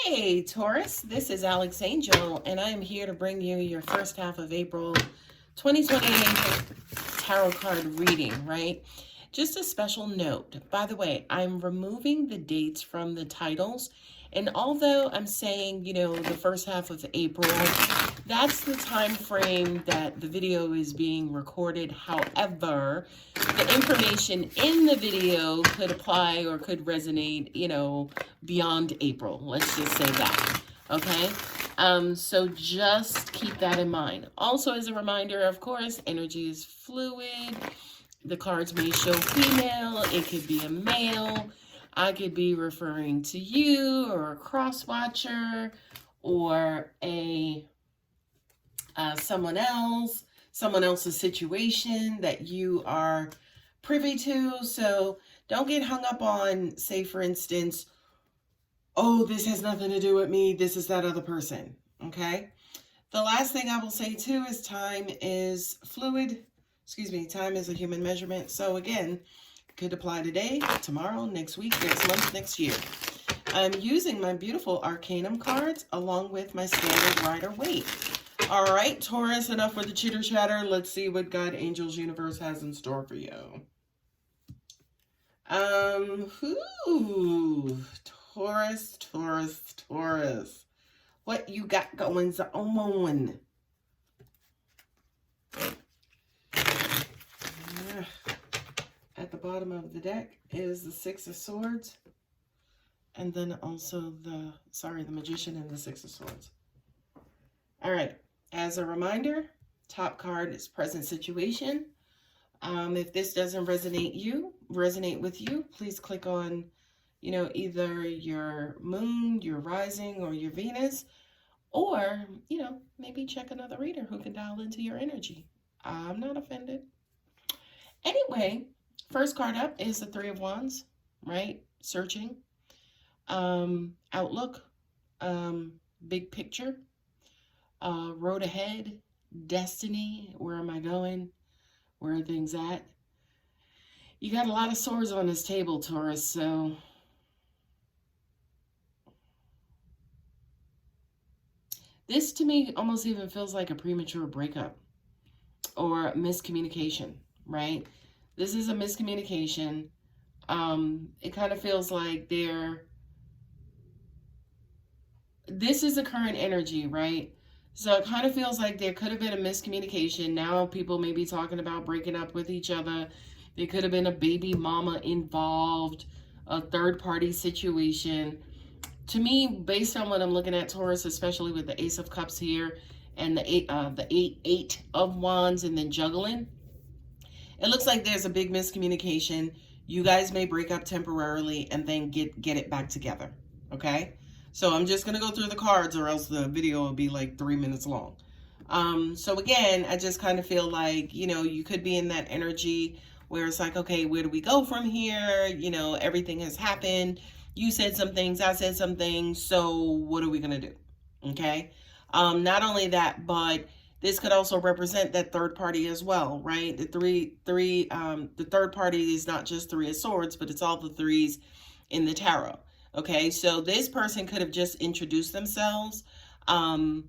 Hey, Taurus, this is Alex Angel, and I am here to bring you your first half of April 2028 tarot card reading, right? Just a special note. By the way, I'm removing the dates from the titles, and although I'm saying, the first half of April, that's the time frame that the video is being recorded. However, the information in the video could apply or could resonate, beyond April. Let's just say that. Okay? So just keep that in mind. Also, as a reminder, of course, energy is fluid. The cards may show female. It could be a male. I could be referring to you or a cross watcher or someone else's situation that you are privy to. So don't get hung up on, say, for instance, oh, this has nothing to do with me. This is that other person. Okay. The last thing I will say too is time is fluid. Time is a human measurement. So again, could apply today, tomorrow, next week, next month, next year. I'm using my beautiful Arcanum cards along with my standard Rider-Waite. All right, Taurus, enough with the chitter chatter. Let's see what God, angels, universe has in store for you. Taurus. What you got going on? At the bottom of the deck is the Six of Swords. And then also the Magician and the Six of Swords. All right. As a reminder, top card is present situation. If this doesn't resonate with you, please click on, either your moon, your rising, or your Venus, or, maybe check another reader who can dial into your energy. I'm not offended. Anyway, first card up is the Three of Wands, right? Searching, outlook, big picture, road ahead, destiny. Where am I going? Where are things at? You got a lot of swords on this table, Taurus, so this to me almost even feels like a premature breakup or miscommunication, right? This is a miscommunication. It kind of feels like this is the current energy, right? So it kind of feels like there could have been a miscommunication. Now people may be talking about breaking up with each other. There could have been a baby mama involved, a third-party situation. To me, based on what I'm looking at, Taurus, especially with the Ace of Cups here and the eight of Wands and then juggling, it looks like there's a big miscommunication. You guys may break up temporarily and then get it back together, okay? So I'm just going to go through the cards or else the video will be like 3 minutes long. So again, I just kind of feel like, you could be in that energy where it's like, okay, where do we go from here? Everything has happened. You said some things, I said some things. So what are we going to do? Okay. Not only that, but this could also represent that third party as well, right? The third party is not just Three of Swords, but it's all the threes in the tarot. Okay, so this person could have just introduced themselves. We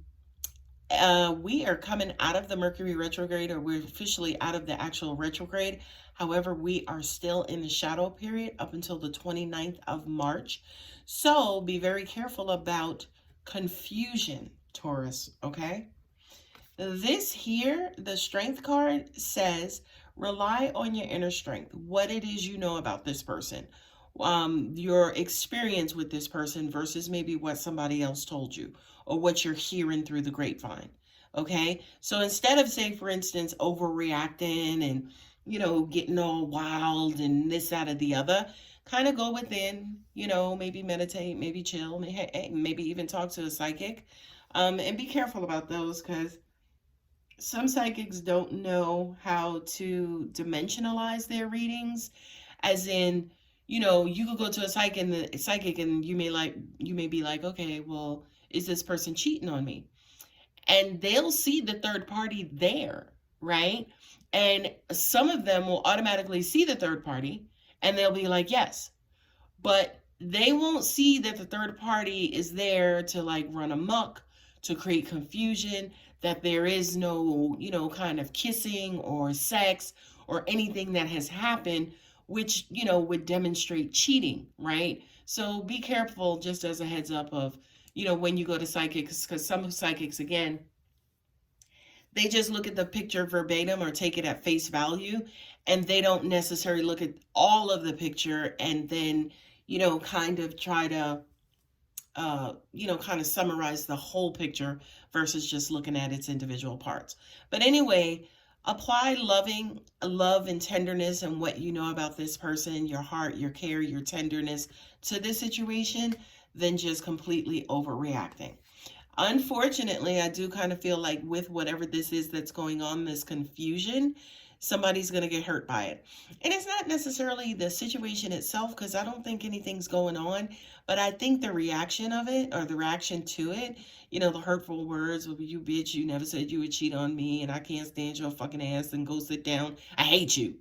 are coming out of the Mercury retrograde, or we're officially out of the actual retrograde. However, we are still in the shadow period up until the 29th of March. So be very careful about confusion, Taurus, okay? This here, the Strength card says, rely on your inner strength, what it is you know about this person. Your experience with this person versus maybe what somebody else told you or what you're hearing through the grapevine. Okay. So instead of, say, for instance, overreacting and, getting all wild and this, that, or the other, kind of go within, maybe meditate, maybe chill, maybe even talk to a psychic, and be careful about those because some psychics don't know how to dimensionalize their readings, as in, you could go to a psychic and you may be like, okay, well, is this person cheating on me? And they'll see the third party there, right? And some of them will automatically see the third party and they'll be like, yes. But they won't see that the third party is there to like run amok, to create confusion, that there is no, kind of kissing or sex or anything that has happened, which, would demonstrate cheating, right? So be careful, just as a heads up of, when you go to psychics, because some psychics, again, they just look at the picture verbatim or take it at face value, and they don't necessarily look at all of the picture and then, kind of try to, kind of summarize the whole picture versus just looking at its individual parts. But anyway, apply love and tenderness and what you know about this person, your heart, your care, your tenderness to this situation, than just completely overreacting. Unfortunately, I do kind of feel like with whatever this is that's going on, this confusion, somebody's going to get hurt by it. And it's not necessarily the situation itself, because I don't think anything's going on, but I think the reaction of it, or the reaction to it, the hurtful words, well, you bitch, you never said you would cheat on me, and I can't stand your fucking ass, and go sit down. I hate you,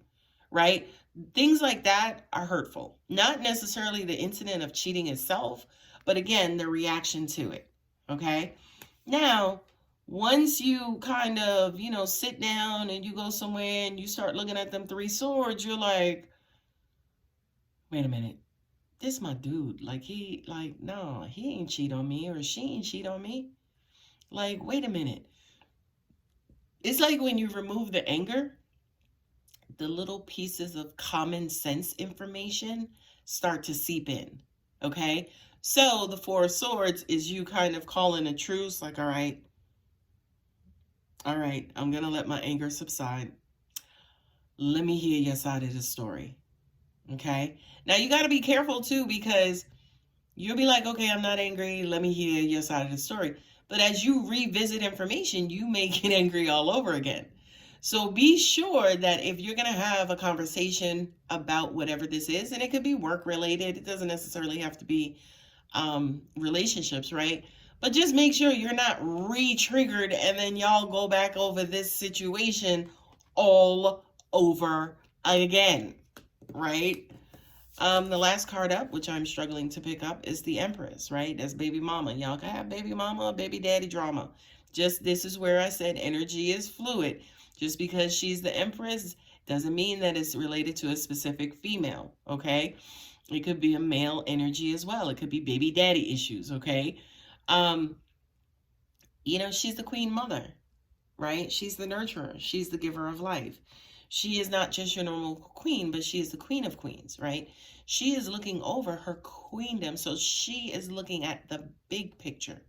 right? Things like that are hurtful. Not necessarily the incident of cheating itself, but again, the reaction to it. Okay? Now, once you kind of, sit down and you go somewhere and you start looking at them three swords, you're like, wait a minute. This my dude. No, he ain't cheat on me, or she ain't cheat on me. Like, wait a minute. It's like when you remove the anger, the little pieces of common sense information start to seep in. Okay? So the Four of Swords is you kind of calling a truce, like, all right, I'm going to let my anger subside. Let me hear your side of the story. Okay? Now, you got to be careful, too, because you'll be like, okay, I'm not angry. Let me hear your side of the story. But as you revisit information, you may get angry all over again. So be sure that if you're going to have a conversation about whatever this is, and it could be work related, it doesn't necessarily have to be relationships, right? But just make sure you're not re-triggered and then y'all go back over this situation all over again, right? The last card up, which I'm struggling to pick up, is the Empress, right? That's baby mama. Y'all can have baby mama, baby daddy drama. Just, this is where I said energy is fluid. Just because she's the Empress doesn't mean that it's related to a specific female, okay? It could be a male energy as well. It could be baby daddy issues, okay? She's the queen mother, right? She's the nurturer. She's the giver of life. She is not just your normal queen, but she is the queen of queens, right? She is looking over her queendom. So she is looking at the big picture,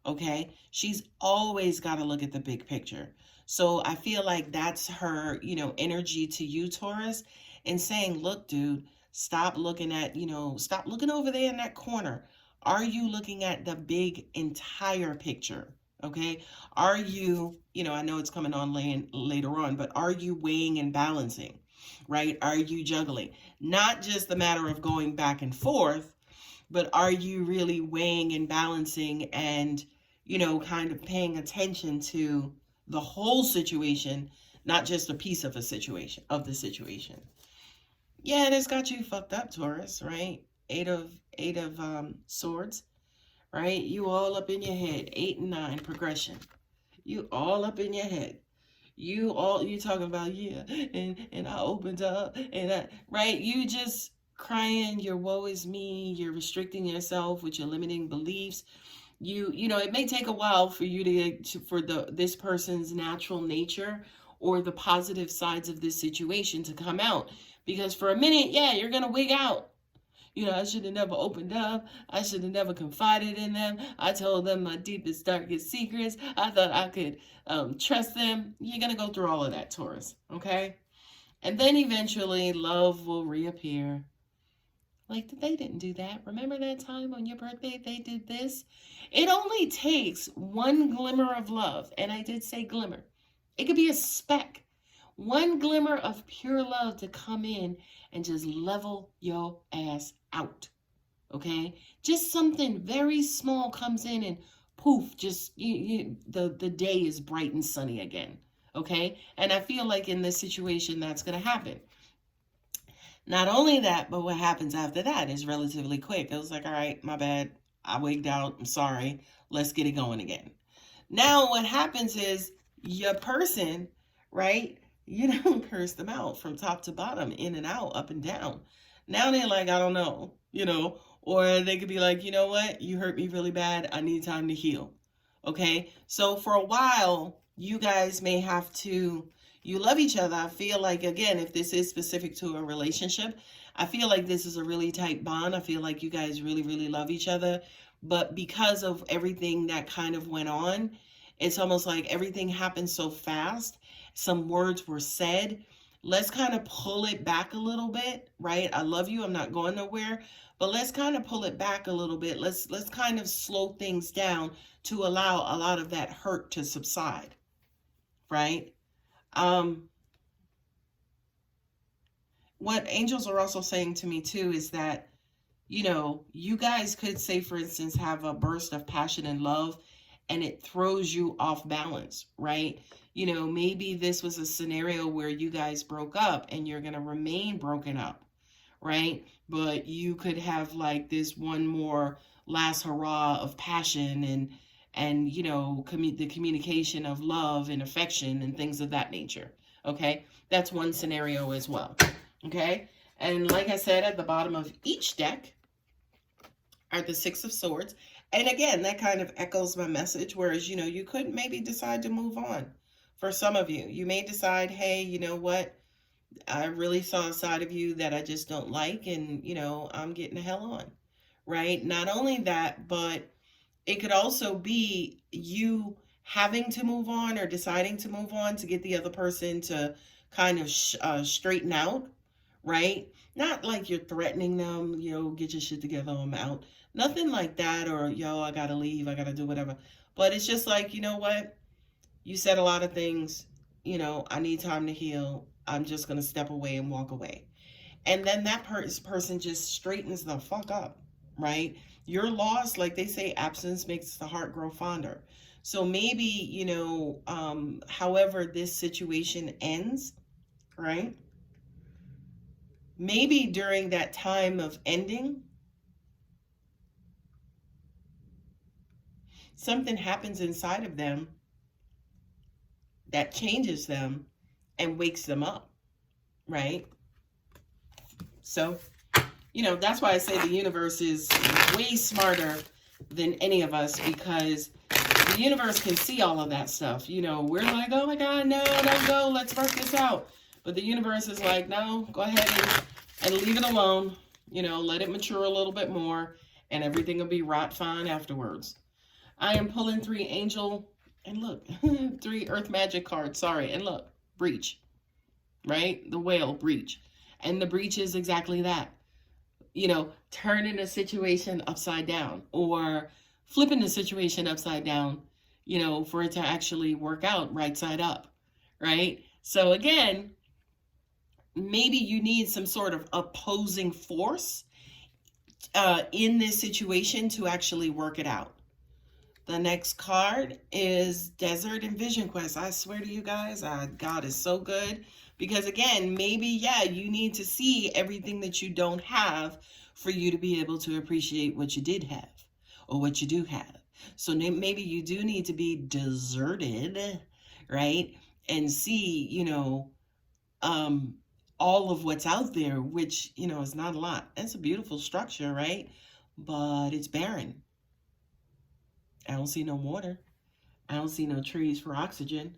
okay? She's always got to look at the big picture. So I feel like that's her, energy to you, Taurus, and saying, look, dude, stop looking over there in that corner. Are you looking at the big entire picture? Okay. Are you, I know it's coming on later on, but are you weighing and balancing, right? Are you juggling? Not just the matter of going back and forth, but are you really weighing and balancing and, kind of paying attention to the whole situation, not just a piece of the situation. Yeah, and it's got you fucked up, Taurus, right? Eight of swords, right? You all up in your head. 8 and 9 progression. You all up in your head. You talking about, yeah, and I opened up right? You just crying, your woe is me, you're restricting yourself with your limiting beliefs. It may take a while for you for this person's natural nature or the positive sides of this situation to come out. Because for a minute, yeah, you're going to wig out. I should have never opened up. I should have never confided in them. I told them my deepest, darkest secrets. I thought I could trust them. You're going to go through all of that, Taurus, okay? And then eventually love will reappear. Like, they didn't do that. Remember that time on your birthday they did this? It only takes one glimmer of love. And I did say glimmer. It could be a speck. One glimmer of pure love to come in and just level your ass out. Okay? Just something very small comes in and poof, just the day is bright and sunny again. Okay? And I feel like in this situation that's going to happen. Not only that, but what happens after that is relatively quick. It was like, all right, my bad. I wigged out. I'm sorry. Let's get it going again. Now, what happens is your person, right? You don't curse them out from top to bottom, in and out, up and down. Now they're like, I don't know, or they could be like, you know what? You hurt me really bad. I need time to heal. Okay. So for a while, you guys may have to, you love each other. I feel like, again, if this is specific to a relationship, I feel like this is a really tight bond. I feel like you guys really, really love each other. But because of everything that kind of went on, it's almost like everything happened so fast. Some words were said. Let's kind of pull it back a little bit, right? I love you. I'm not going nowhere. But let's kind of pull it back a little bit. Let's kind of slow things down to allow a lot of that hurt to subside, right? What angels are also saying to me too is that, you guys could say, for instance, have a burst of passion and love and it throws you off balance, right? Maybe this was a scenario where you guys broke up and you're going to remain broken up, right? But you could have like this one more last hurrah of passion and the communication of love and affection and things of that nature. Okay, that's one scenario as well. Okay, and like I said, at the bottom of each deck are the Six of Swords. And again, that kind of echoes my message, whereas, you could maybe decide to move on. For some of you, you may decide, hey, you know what? I really saw a side of you that I just don't like, and, I'm getting the hell on, right? Not only that, but it could also be you having to move on or deciding to move on to get the other person to kind of straighten out, right? Not like you're threatening them, get your shit together, I'm out. Nothing like that, or, I gotta leave, I gotta do whatever. But it's just like, you know what? You said a lot of things, I need time to heal. I'm just gonna step away and walk away. And then that person just straightens the fuck up, right? You're lost, like they say, absence makes the heart grow fonder. So maybe, however this situation ends, right? Maybe during that time of ending, something happens inside of them that changes them and wakes them up, right? So, that's why I say the universe is way smarter than any of us, because the universe can see all of that stuff. We're like, oh my God, no, don't go. Let's work this out. But the universe is like, no, go ahead and leave it alone. Let it mature a little bit more and everything will be right fine afterwards. I am pulling 3 angel, and look, 3 earth magic cards, sorry. And look, breach, right? The whale, breach. And the breach is exactly that. Turning a situation upside down or flipping the situation upside down, for it to actually work out right side up, right? So again, maybe you need some sort of opposing force in this situation to actually work it out. The next card is Desert and Vision Quest. I swear to you guys, God is so good. Because again, maybe, you need to see everything that you don't have for you to be able to appreciate what you did have or what you do have. So maybe you do need to be deserted, right? And see, all of what's out there, which, is not a lot. It's a beautiful structure, right? But it's barren. I don't see no water. I don't see no trees for oxygen.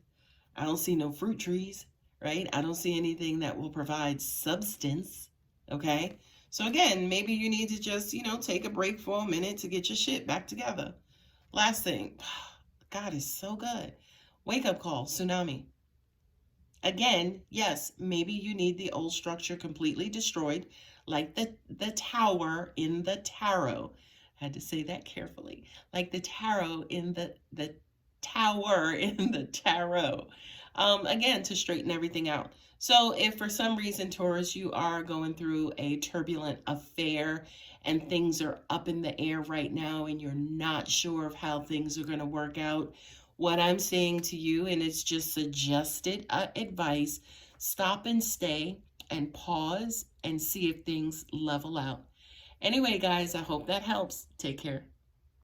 I don't see no fruit trees, right? I don't see anything that will provide substance, okay? So again, maybe you need to just, take a break for a minute to get your shit back together. Last thing, God is so good. Wake up call, tsunami. Again, yes, maybe you need the old structure completely destroyed, like the tower in the tarot. I had to say that carefully. Like the tarot in the tower in the tarot. Again, to straighten everything out. So if for some reason, Taurus, you are going through a turbulent affair and things are up in the air right now and you're not sure of how things are going to work out, what I'm saying to you, and it's just suggested advice, stop and stay and pause and see if things level out. Anyway, guys, I hope that helps. Take care.